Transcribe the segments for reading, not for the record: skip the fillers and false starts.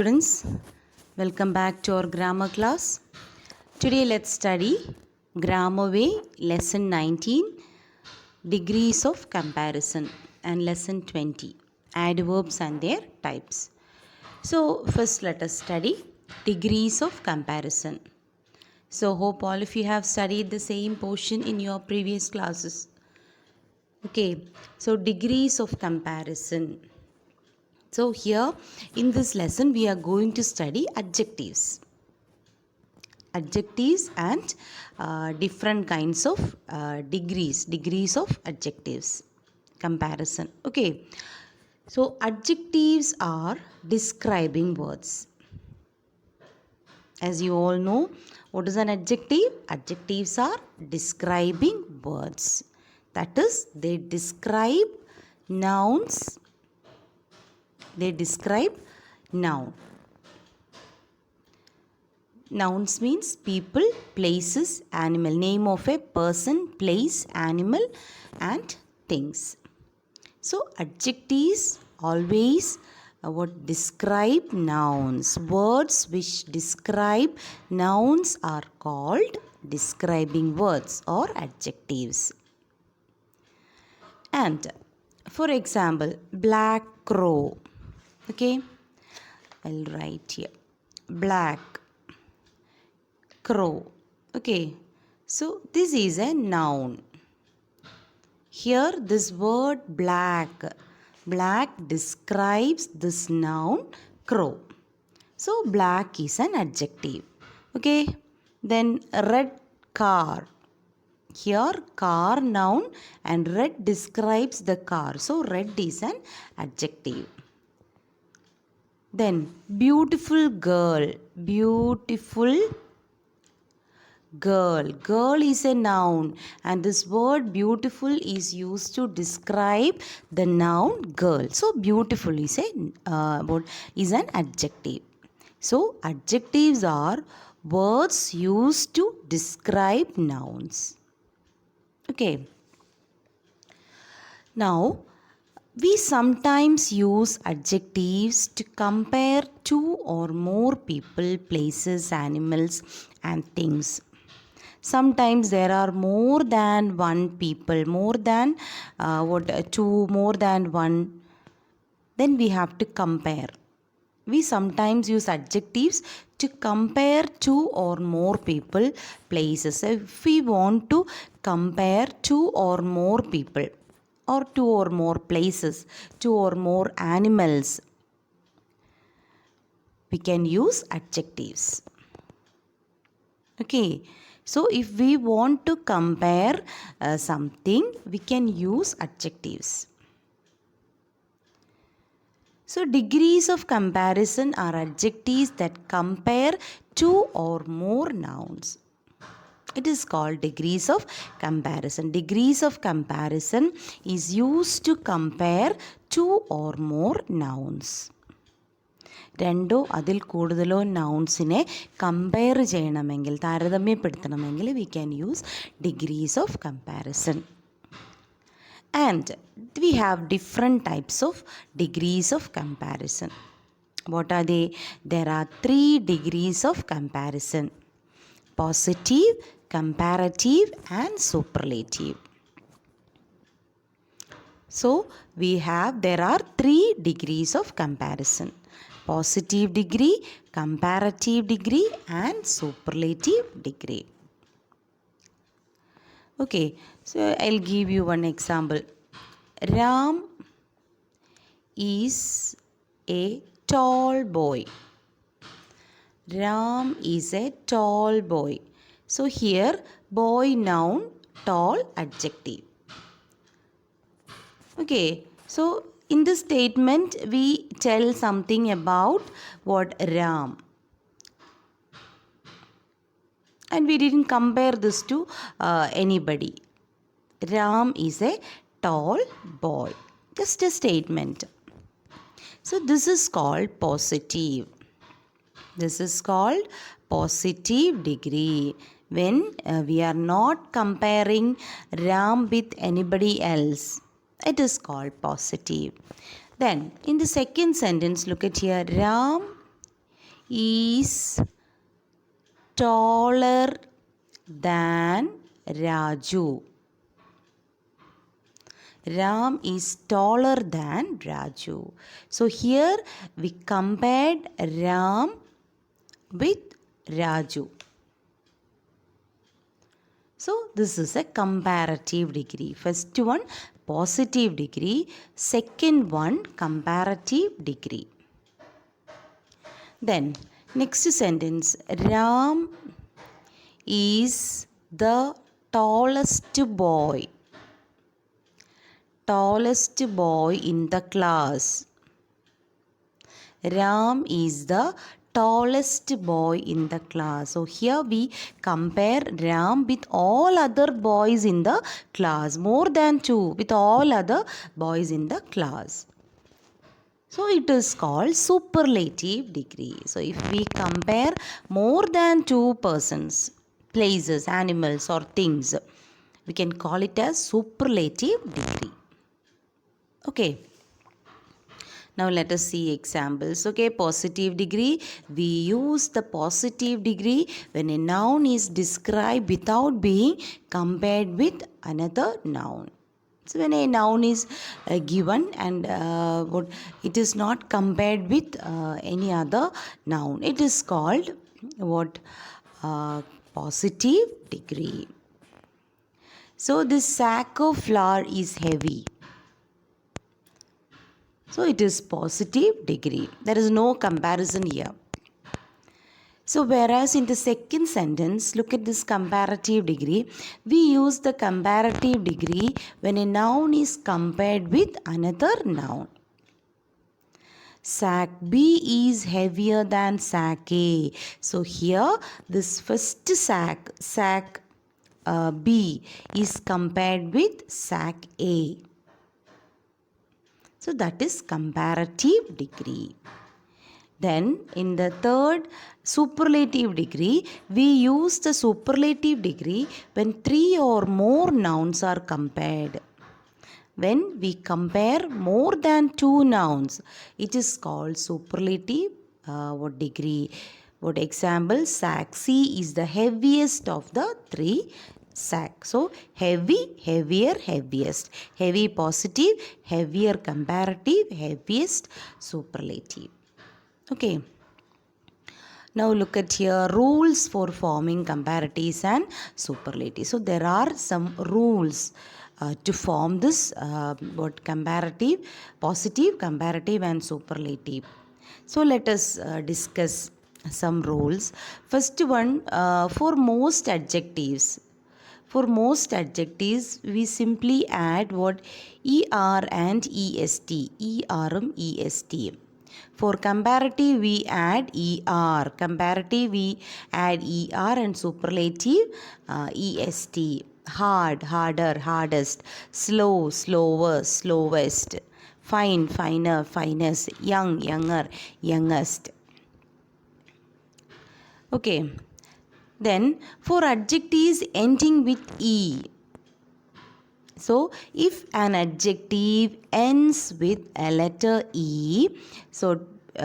students, welcome back to our grammar class. Today let's study Grammar Way lesson 19, degrees of comparison, and lesson 20, adverbs and their types. So first let us study degrees of comparison. So hope all of you have studied the same portion in your previous classes. Okay, so degrees of comparison. So here in this lesson we are going to study adjectives. Adjectives and different kinds of degrees of adjectives. Comparison. Okay. So adjectives are describing words. As you all know, what is an adjective? Adjectives are describing words. That is, they describe nouns. They describe noun. Nouns means people, places, animal. Name of a person, place, animal and things. So adjectives always describe nouns. Words which describe nouns are called describing words or adjectives. And for example, black crow. Okay, I'll write here black crow. Okay, so this is a noun. Here this word black describes this noun crow. So black is an adjective. Okay, then red car. Here car noun and red describes the car. So red is an adjective. Then beautiful girl. Beautiful girl. Girl is a noun and this word beautiful is used to describe the noun girl. So beautiful is an adjective. So adjectives are words used to describe nouns. Okay. Now we sometimes use adjectives to compare two or more people, places, animals and things. Sometimes there are more than one people, more than two, more than one. Then we have to compare. We sometimes use adjectives to compare two or more people, places. If we want to compare two or more people, or two or more places, two or more animals, we can use adjectives. Okay, so if we want to compare something, we can use adjectives. So degrees of comparison are adjectives that compare two or more nouns. It is called degrees of comparison. Degrees of comparison is used to compare two or more nouns. രണ്ടോ അതിൽ കൂടുതലോ നൗൺസിനെ compare ചെയ്യണമെങ്കിൽ, താരതമ്യപ്പെടുത്തണമെങ്കിൽ we can use degrees of comparison. And we have different types of degrees of comparison. What are they? There are 3 degrees of comparison: positive, comparative and superlative. So there are 3 degrees of comparison: positive degree, comparative degree and superlative degree. Okay, so I'll give you one example. Ram is a tall boy. Ram is a tall boy. So here boy noun, tall adjective. Okay, so in this statement we tell something about what Ram. And we didn't compare this to anybody. Ram is a tall boy. Just a statement. So this is called positive. This is called positive degree. When we are not comparing Ram with anybody else, it is called positive. Then in the second sentence, look at here. Ram is taller than Raju. Ram is taller than Raju. So here we compared Ram with Raju. So this is a comparative degree. First one positive degree, second one comparative degree. Then next sentence, Ram is the tallest boy. Tallest boy in the class. Ram is the tallest boy in the class. So here we compare Ram with all other boys in the class. More than two with all other boys in the class. So it is called superlative degree. So if we compare more than two persons, places, animals or things, we can call it as superlative degree. Okay. Now let us see examples. Okay, positive degree. We use the positive degree when a noun is described without being compared with another noun. So when a noun is given and it is not compared with any other noun, it is called what? Positive degree. So this sack of flour is heavy. So it is positive degree. There is no comparison here. So whereas in the second sentence, look at this comparative degree. We use the comparative degree when a noun is compared with another noun. Sack B is heavier than sack A. So here this first sack B is compared with sack A. So that is comparative degree. Then in the third superlative degree, we use the superlative degree when three or more nouns are compared. When we compare more than two nouns, it is called superlative degree. What example? Sack C is the heaviest of the three sack. So heavy, heavier, heaviest. Heavy positive, heavier comparative, heaviest superlative. Okay. Now look at here rules for forming comparatives and superlatives. So there are some rules to form this comparative, positive, comparative and superlative. So let us discuss some rules. First one, for most adjectives. For most adjectives, we simply add what? ER and EST. ER, EST. For comparative, we add ER. Comparative, we add ER and superlative, EST. Hard, harder, hardest. Slow, slower, slowest. Fine, finer, finest. Young, younger, youngest. Okay. Then for adjectives ending with E. So if an adjective ends with a letter E, so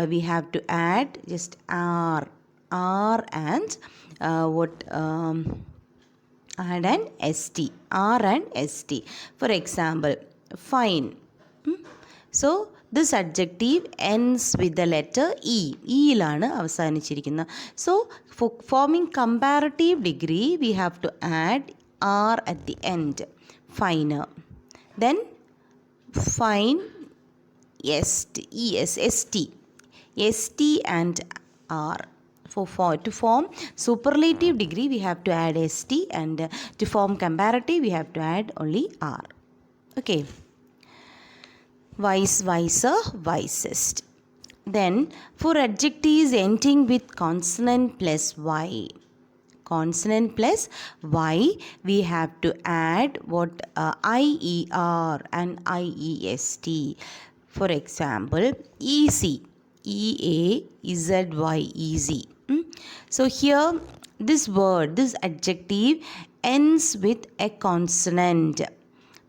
we have to add just R and add an ST. R and ST. For example, fine. So this adjective ends with the letter E. E-ilana avasanichirikkunna. So for forming comparative degree, we have to add R at the end. Finer. Then fine, ST and R. To form superlative degree, we have to add ST, and to form comparative, we have to add only R. Okay. Vice versa, wisest. Then for adjectives ending with consonant plus Y. Consonant plus Y, we have to add what? IER and IEST. For example, easy. EAZY, easy. So here this word, this adjective ends with a consonant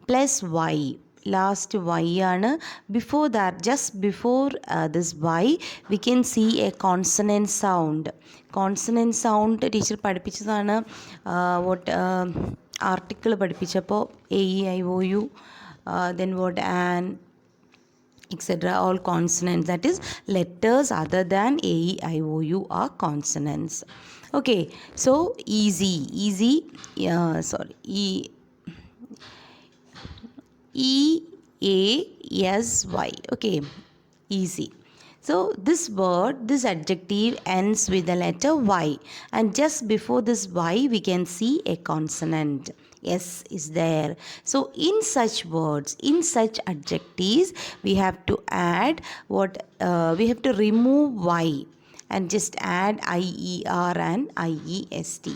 plus Y. last y ആണ്. Before that, just before this y, we can see a consonant sound. Consonant sound teacher പഠിപ്പിച്ചതാണ്. what article പഠിപ്പിച്ചപ്പോൾ a e i o u, then what an, etc. all consonants, that is letters other than a e i o u are consonants. Okay, so easy sorry, E A S Y. Okay, easy. So this word, this adjective ends with the letter Y, and just before this Y we can see a consonant. S is there. So in such words, in such adjectives, we have to add what? We have to remove Y and just add IER and IEST.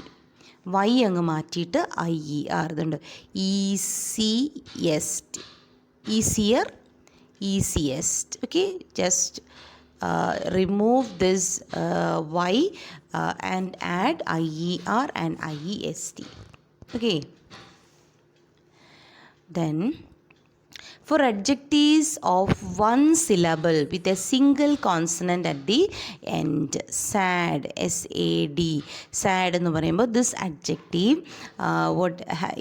Y അങ്ങ് മാറ്റിയിട്ട് IER ഇതുണ്ട്. easiest, easier, easiest. Okay, just remove this Y and add IER and IEST. Okay, then for adjectives of one syllable with a single consonant at the end, sad, sad, sad എന്ന് പറയുമ്പോൾ this adjective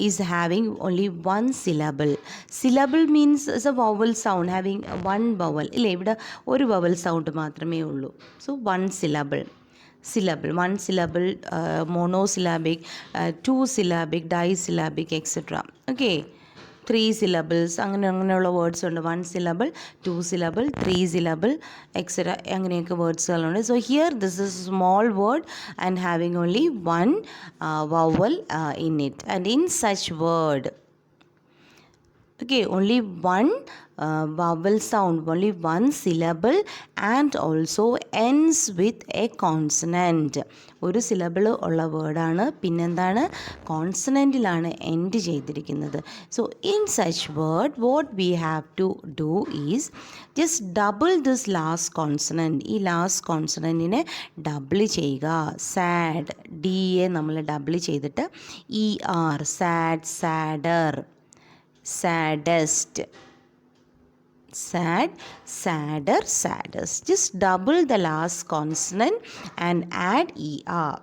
is having only one syllable. Syllable means is a vowel sound having one vowel. ഇല്ലേ, ഇവിടെ ഒരു vowel sound മാത്രമേ ഉള്ളൂ. So one syllable, one syllable, monosyllabic, two syllabic, disyllabic, etc. Okay, 3 syllables അങ്ങനെയുള്ള words ഉണ്ട്. 1 syllable, 2 syllable, 3 syllable, etc. അങ്ങനെയൊക്കെ വേർഡ്സുകളുണ്ട്. So here this is small word and having only one vowel in it, and in such word, okay, only one vowel sound, only one syllable, and also ends with a consonant. ഒരു syllable ഉള്ള വേർഡാണ്, പിന്നെന്താണ്, കോൺസണൻറ്റിലാണ് end ചെയ്തിരിക്കുന്നത്. So in such word what we have to do is just double this last consonant. ഈ last കോൺസണൻറ്റിനെ double ചെയ്യുക. Sad, D A നമ്മൾ ഡബിൾ ചെയ്തിട്ട് ER, sad, sadder, saddest, sad, sadder, saddest. Just double the last consonant and add ER.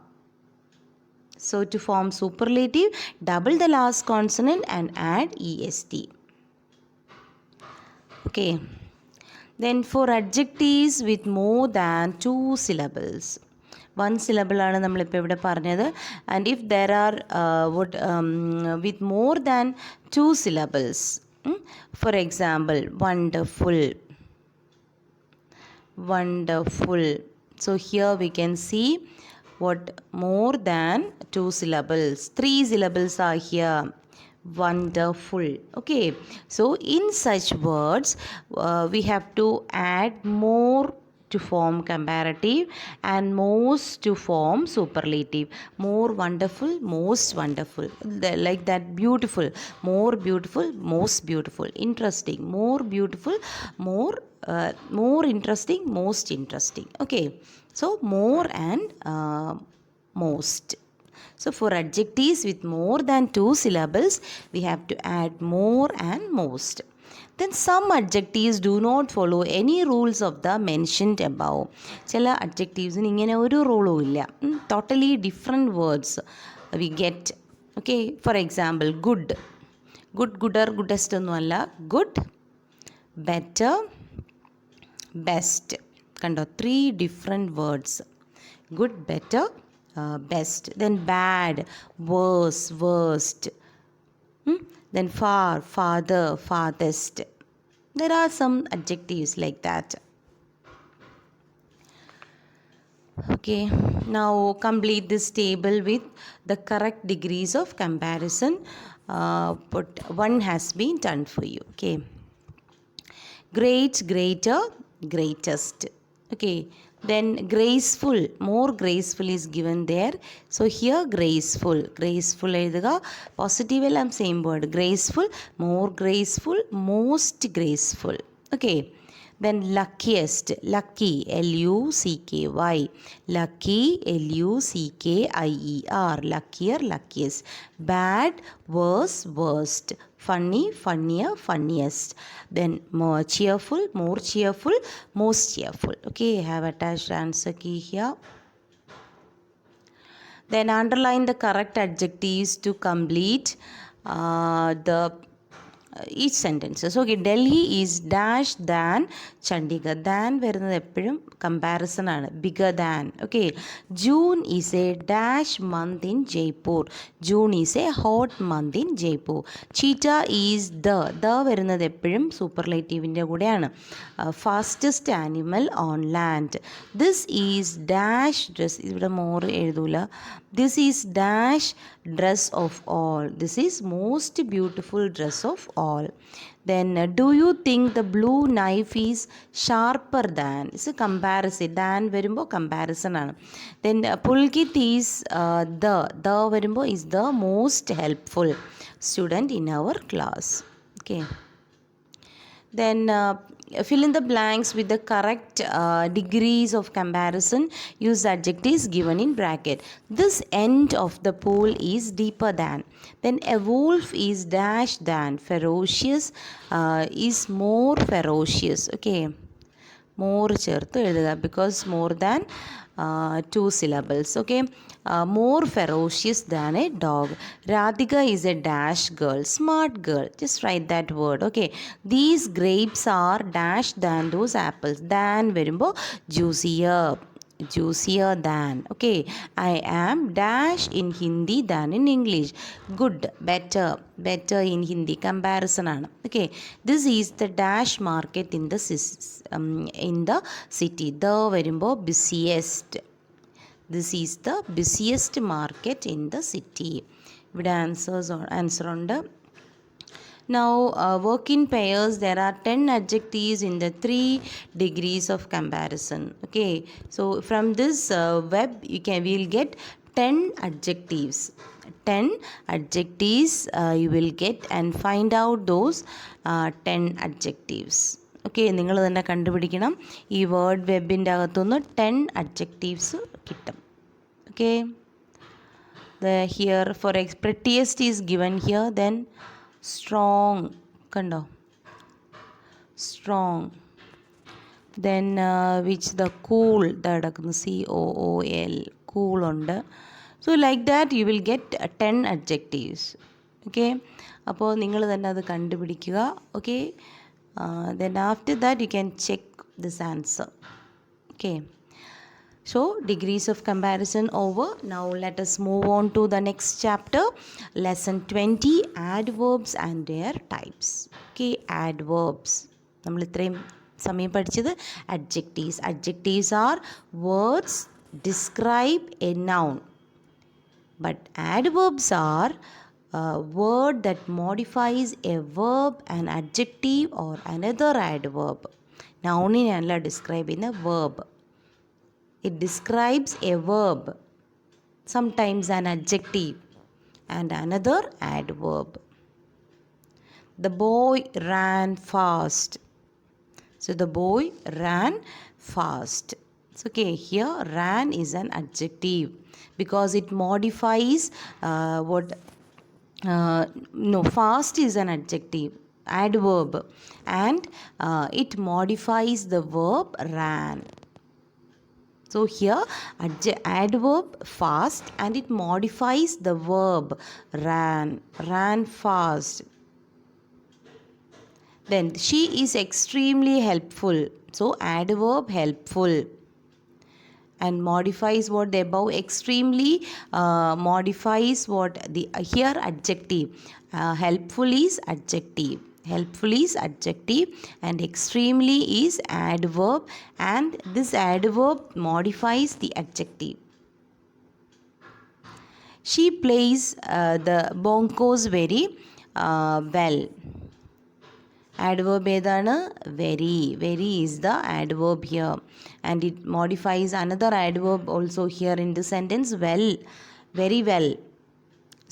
So to form superlative, double the last consonant and add EST. Okay. Then for adjectives with more than 2 syllables, 1 syllable ആണ് നമ്മളിപ്പോൾ ഇവിടെ പറഞ്ഞത്. And if there are with more than 2 syllables, for example wonderful, wonderful. So here we can see what more than 2 syllables. 3 syllables are here. Wonderful. Okay, so in such words we have to add more to form comparative and most to form superlative. More wonderful, most wonderful, like that. Beautiful, more beautiful, most beautiful. Interesting, more beautiful, more interesting, most interesting. Okay, so more and most. So for adjectives with more than 2 syllables, we have to add more and most. Then some adjectives do not follow any rules of the mentioned above. ചില adjectivesന് ഇങ്ങനെ ഒരു റൂളും ഇല്ല. Totally different words we get. Okay, for example, good, gooder, goodest ഒന്നുമല്ല. good, better, best. കണ്ടോ, 3 different words. good, better, best. Then bad, worse, worst. Then far, farther, farthest. There are some adjectives like that. Okay, now complete this table with the correct degrees of comparison. But one has been done for you. Okay, great, greater, greatest. Okay, then graceful, more graceful is given there. So here graceful, graceful എഴുതുക. Positive എല്ലാം same word. graceful, more graceful, most graceful. Okay, Then luckiest, lucky, L-U-C-K-Y, lucky, L-U-C-K-I-E-R, luckier, luckiest. Bad, worse, worst. Funny, funnier, funniest. Then more cheerful, more cheerful, most cheerful. Okay, I have attached answer key here. Then underline the correct adjectives to complete the each sentences. Okay, Delhi is dash than Chandigarh. Than വരുന്നത് എപ്പോഴും comparison ആണ്, bigger than. Okay, June is a dash month in Jaipur. June is a hot month in Jaipur. Cheetah is the വരുന്നത് എപ്പോഴും സൂപ്പർലേറ്റീവിൻ്റെ കൂടെയാണ്. Fastest animal on land. This is dash dress, ഇവിടെ more എഴുതൂല. This is dash dress of all. This is most beautiful dress of all. Then do you think the blue knife is sharper than? It's a comparison. Than വരുമ്പോൾ comparison ആണ്. Then Pulkit is the വരുമ്പോൾ is the most helpful student in our class. Okay. Then fill in the blanks with the correct degrees of comparison. Use adjectives given in bracket. This end of the pool is deeper than. Then a wolf is dash than. Ferocious is more ferocious. Okay, more ചേർത്ത് എഴുതുക because more than 2 syllables. Okay, more ferocious than a dog. Radhika is a dash girl, smart girl. Just write that word. Okay, these grapes are dash than those apples. Than വരുമ്പോൾ juicier than. Okay, I am dash in Hindi than in English. Good, better in Hindi. Comparison ആണ്. Okay, this is the dash market in the city. The വരുമ്പോൾ busiest. This is the busiest market in the city. ഇവിടെ answer ഉണ്ട്. Now work in pairs. There are 10 adjectives in the 3 degrees of comparison. Okay, so from this web we'll get 10 adjectives. 10 adjectives you will get and find out those 10 adjectives. Okay, നിങ്ങൾ തന്നെ കണ്ടുപിടിക്കണം. ഈ word വെബിൻ്റെ അകത്തുനിന്ന് 10 adjectives കിട്ടും. Okay, here for prettiest is given here. Then strong, കണ്ടോ, strong. Then which the cool, കിടക്കുന്നു COOL, cool ഉണ്ട്. So like that you will get 10 adjectives. Okay, അപ്പോൾ നിങ്ങൾ തന്നെ അത് കണ്ടുപിടിക്കുക. Okay, then after that you can check this answer. Okay, so degrees of comparison over. Now let us move on to the next chapter, lesson 20, adverbs and their types. Okay, adverbs നമ്മൾ ഇത്രയും സമയം പഠിച്ചത് adjectives. Adjectives are words describe a noun, but adverbs are word that modifies a verb, an adjective or another adverb. Nouniനല്ല describe ചെയ്യുന്ന verb. It describes a verb, sometimes an adjective and another adverb. The boy ran fast. So the boy ran fast. So, okay, here ran is an adjective because it modifies fast is an adjective, adverb, and it modifies the verb ran. So here adverb fast and it modifies the verb ran fast. Then she is extremely helpful. So adverb helpful and modifies what the above. Extremely modifies what the here adjective. Helpful is adjective. Helpful is adjective and extremely is adverb, and this adverb modifies the adjective. She plays the bongos very well. Adverb ഏതാണ്? Very. Very is the adverb here, and it modifies another adverb also here in the sentence, well, very well.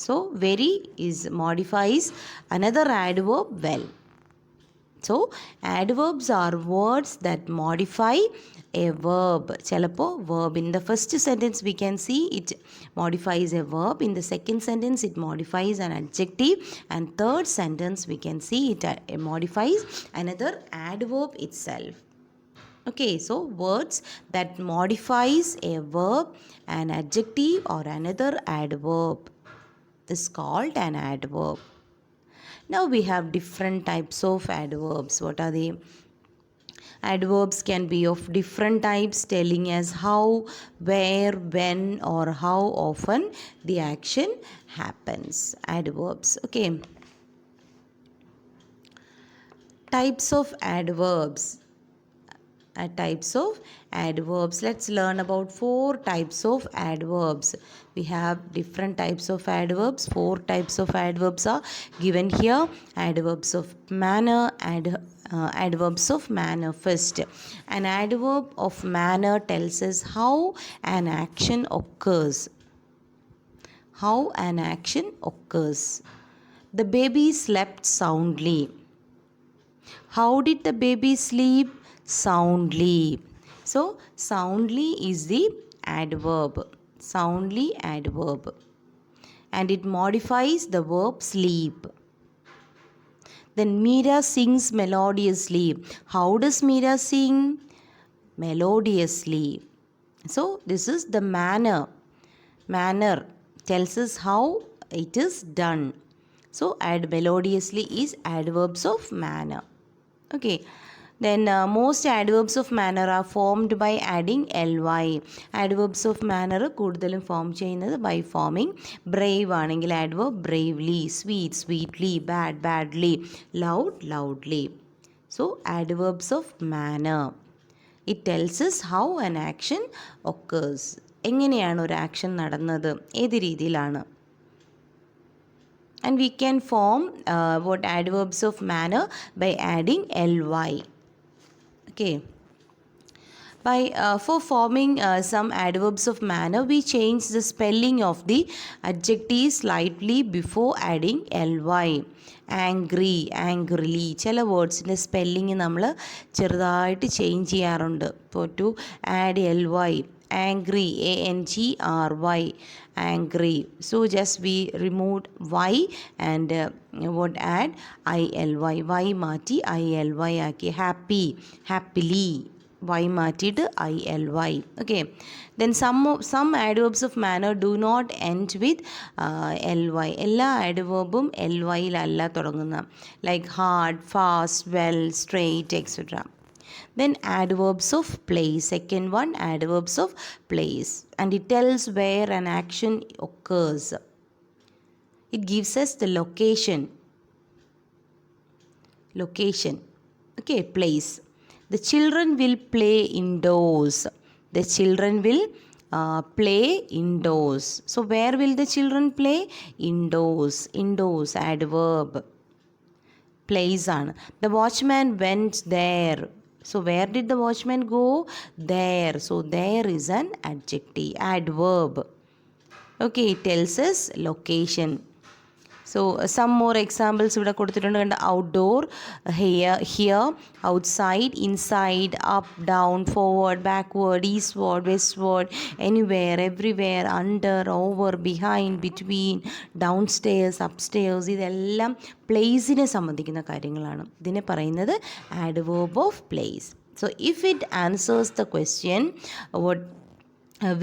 So very is modifies another adverb well. So adverbs are words that modify a verb. ചിലപ്പോൾ verb in the first sentence we can see it modifies a verb. In the second sentence it modifies an adjective. And third sentence we can see it modifies another adverb itself. Okay, so words that modifies a verb, an adjective or another adverb is called an adverb. Now we have different types of adverbs. What are they? Adverbs can be of different types, telling us how, where, when or how often the action happens. Adverbs. Okay. Types of adverbs. Types of adverbs. Let's learn about 4 types of adverbs. We have different types of adverbs. 4 types of adverbs are given here. Adverbs of manner and adverbs of manner. First, an adverb of manner tells us how an action occurs. How an action occurs. The baby slept soundly. How did the baby sleep? Soundly. So soundly is the adverb. Soundly adverb. And it modifies the verb sleep. Then Meera sings melodiously. How does Meera sing? Melodiously. So this is the manner. Manner tells us how it is done. So add melodiously is adverbs of manner. Okay. Then most adverbs of manner are formed by adding ly. Adverbs of manner കൂടുതലും form ചെയ്യുന്നത് by forming brave ആണെങ്കിൽ adverb bravely, sweet sweetly, bad badly, loud loudly. So adverbs of manner. It tells us how an action occurs. എങ്ങനെയാണ് ഒരു action നടന്നത്, ഏത് രീതിയിലാണ്. And we can form what adverbs of manner by adding ly. Okay. For forming some adverbs of manner, we change the spelling of the adjective slightly before adding ly. Angry, angrily. ചില വേർഡ്സിൻ്റെ spelling നമ്മൾ ചെറുതായിട്ട് change ചെയ്യാറുണ്ട്. ഇപ്പോൾ to add ly, angry, angry, angry. So just we removed y and what add ily. Y മാറ്റി ily ആക്കി. Happy, happily. Y മാറ്റിയിട്ട് ily. Okay. Then some adverbs of manner do not end with ly. എല്ലാ adverbും ly യിലല്ല തുടങ്ങുന്ന. Like hard, fast, well, straight, etc. Then adverbs of place. Second one, adverbs of place. And it tells where an action occurs. It gives us the location. Location. Okay, place. The children will play indoors. The children will play indoors. So where will the children play? Indoors. Indoors, adverb. Place on. The watchman went there. So where did the watchman go? There. So there is an adjective, adverb. Okay, it tells us location. So some more examples ഇവിടെ കൊടുത്തിട്ടുണ്ട്. കണ്ട outdoor, here, outside, inside, up, down, forward, backward, eastward, westward, anywhere, everywhere, under, over, behind, between, downstairs, upstairs. ഇതെല്ലാം പ്ലേസിനെ സംബന്ധിക്കുന്ന കാര്യങ്ങളാണ്. ഇതിനെ പറയുന്നത് adverb of place. So if it answers the question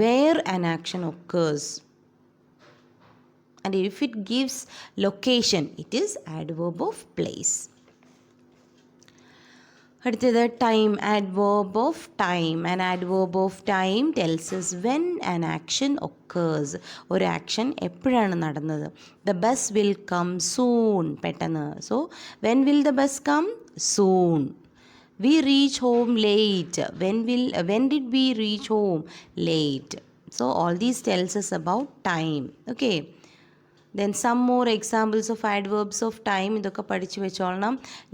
where an action occurs, and if it gives location, it is adverb of place. അടുത്തത് time, adverb of time. An adverb of time tells us when an action occurs. ഒരു action എപ്പോഴാണ് നടന്നത്. The bus will come soon. പെട്ടെന്ന്. So when will the bus come? Soon. We reach home late. When did we reach home? Late. So all these tells us about time. Okay. Then some more examples of adverbs of time. ഇതൊക്കെ പഠിച്ചു വെച്ചോളണം.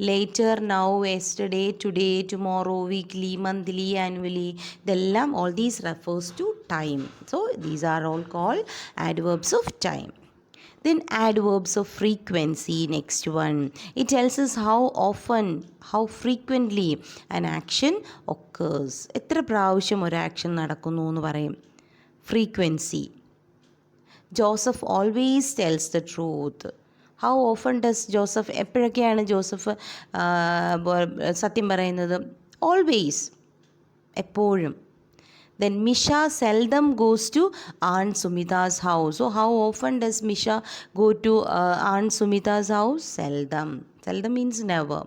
Later, now, yesterday, today, tomorrow, weekly, monthly, annually. ഇതെല്ലാം all these refers to time. So these are all called adverbs of time. Then adverbs of frequency, next one. It tells us how often, how frequently an action occurs. എത്ര പ്രാവശ്യം ഒരു action നടക്കുന്നു എന്ന് പറയും. Frequency. Joseph always tells the truth. How often does Joseph, എപ്പോഴൊക്കെയാണ് Joseph സത്യം പറയുന്നത്? Always. എപ്പോഴും. Then Misha seldom goes to Aunt Sumita's house. So how often does Misha go to Aunt Sumita's house? Seldom. Seldom means never.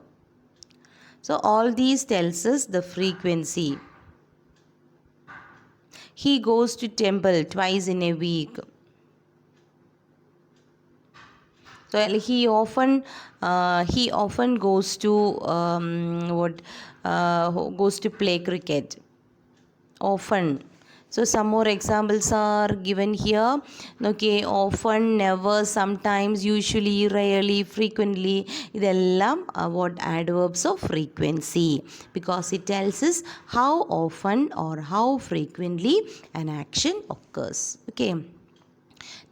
So all these tells us the frequency. He goes to temple twice in a week. So he often goes to goes to play cricket. Often. So some more examples are given here. Okay, often, never, sometimes, usually, rarely, frequently. ഇതെല്ലാം what adverbs of frequency, because it tells us how often or how frequently an action occurs. Okay.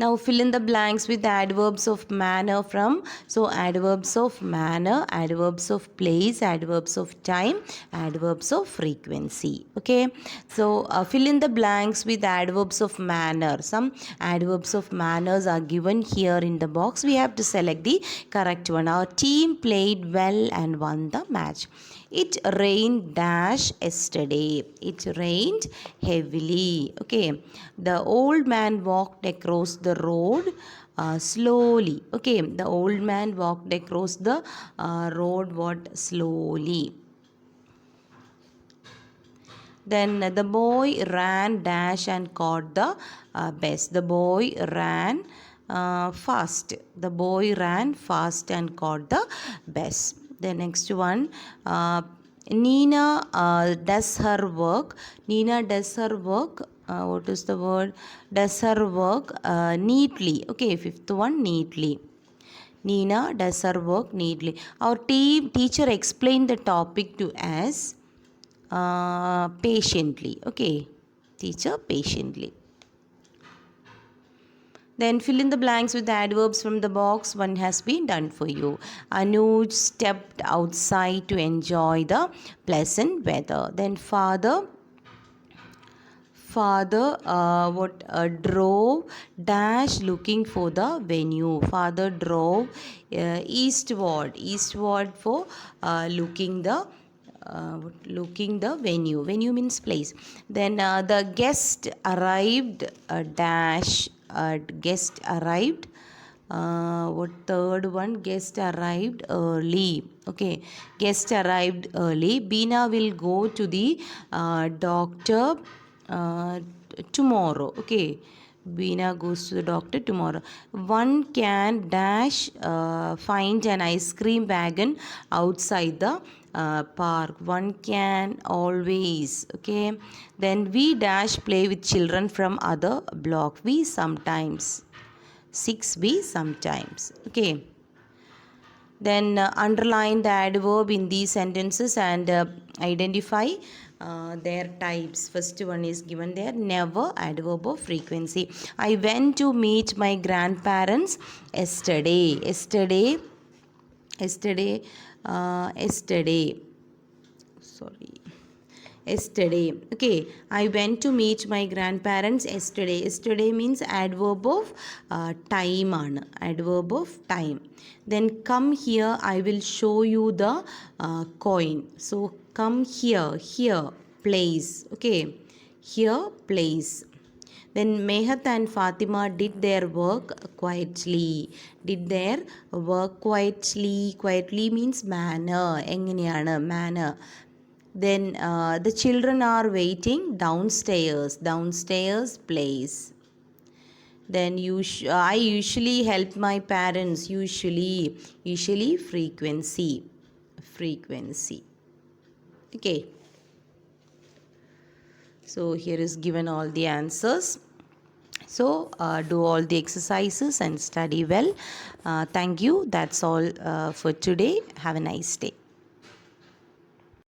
Now fill in the blanks with adverbs of manner from, so adverbs of manner, adverbs of place, adverbs of time, adverbs of frequency. Okay, so fill in the blanks with adverbs of manner. Some adverbs of manners are given here in the box. We have to select the correct one. Our team played well and won the match. It rained dash yesterday. It rained heavily. Okay, the old man walked across the road slowly. Okay, the old man walked across the road slowly. Then the boy ran dash and caught the bus. The boy ran fast. The boy ran fast and caught the bus. The next one, Nina does her work. Nina does her work. What is the word? Does her work neatly. Okay, fifth one, neatly. Nina does her work neatly. Our teacher explained the topic to us patiently. Okay, teacher patiently. Then fill in the blanks with the adverbs from the box. One has been done for you. Anuj stepped outside to enjoy the pleasant weather. Then father drove dash looking for the venue. Father drove eastward for looking the venue. Venue means place. Then the guest arrived dash. Guest arrived. What third one? Guest arrived early. Okay, guest arrived early. Beena will go to the doctor tomorrow. Okay, Beena goes to the doctor tomorrow. One can dash find an ice cream wagon outside the park. One can always. Okay, then we dash play with children from other block. We sometimes. 6, we sometimes. Okay, then underline the adverb in these sentences and identify their types. First one is given there, never, adverb of frequency. I went to meet my grandparents yesterday. Yesterday. Okay, I went to meet my grandparents yesterday. Yesterday means adverb of time aanu. Adverb of time. Then come here, I will show you the coin. So come here, place. Okay, here, place. Then Mehat and Fatima did their work quietly. Did their work quietly. Quietly means manner. എങ്ങനെയാണ് manner. Then the children are waiting downstairs. Downstairs, place. Then I usually help my parents. Usually, frequency. Okay. So here is given all the answers. So do all the exercises and study well. Thank you. That's all for today. Have a nice day.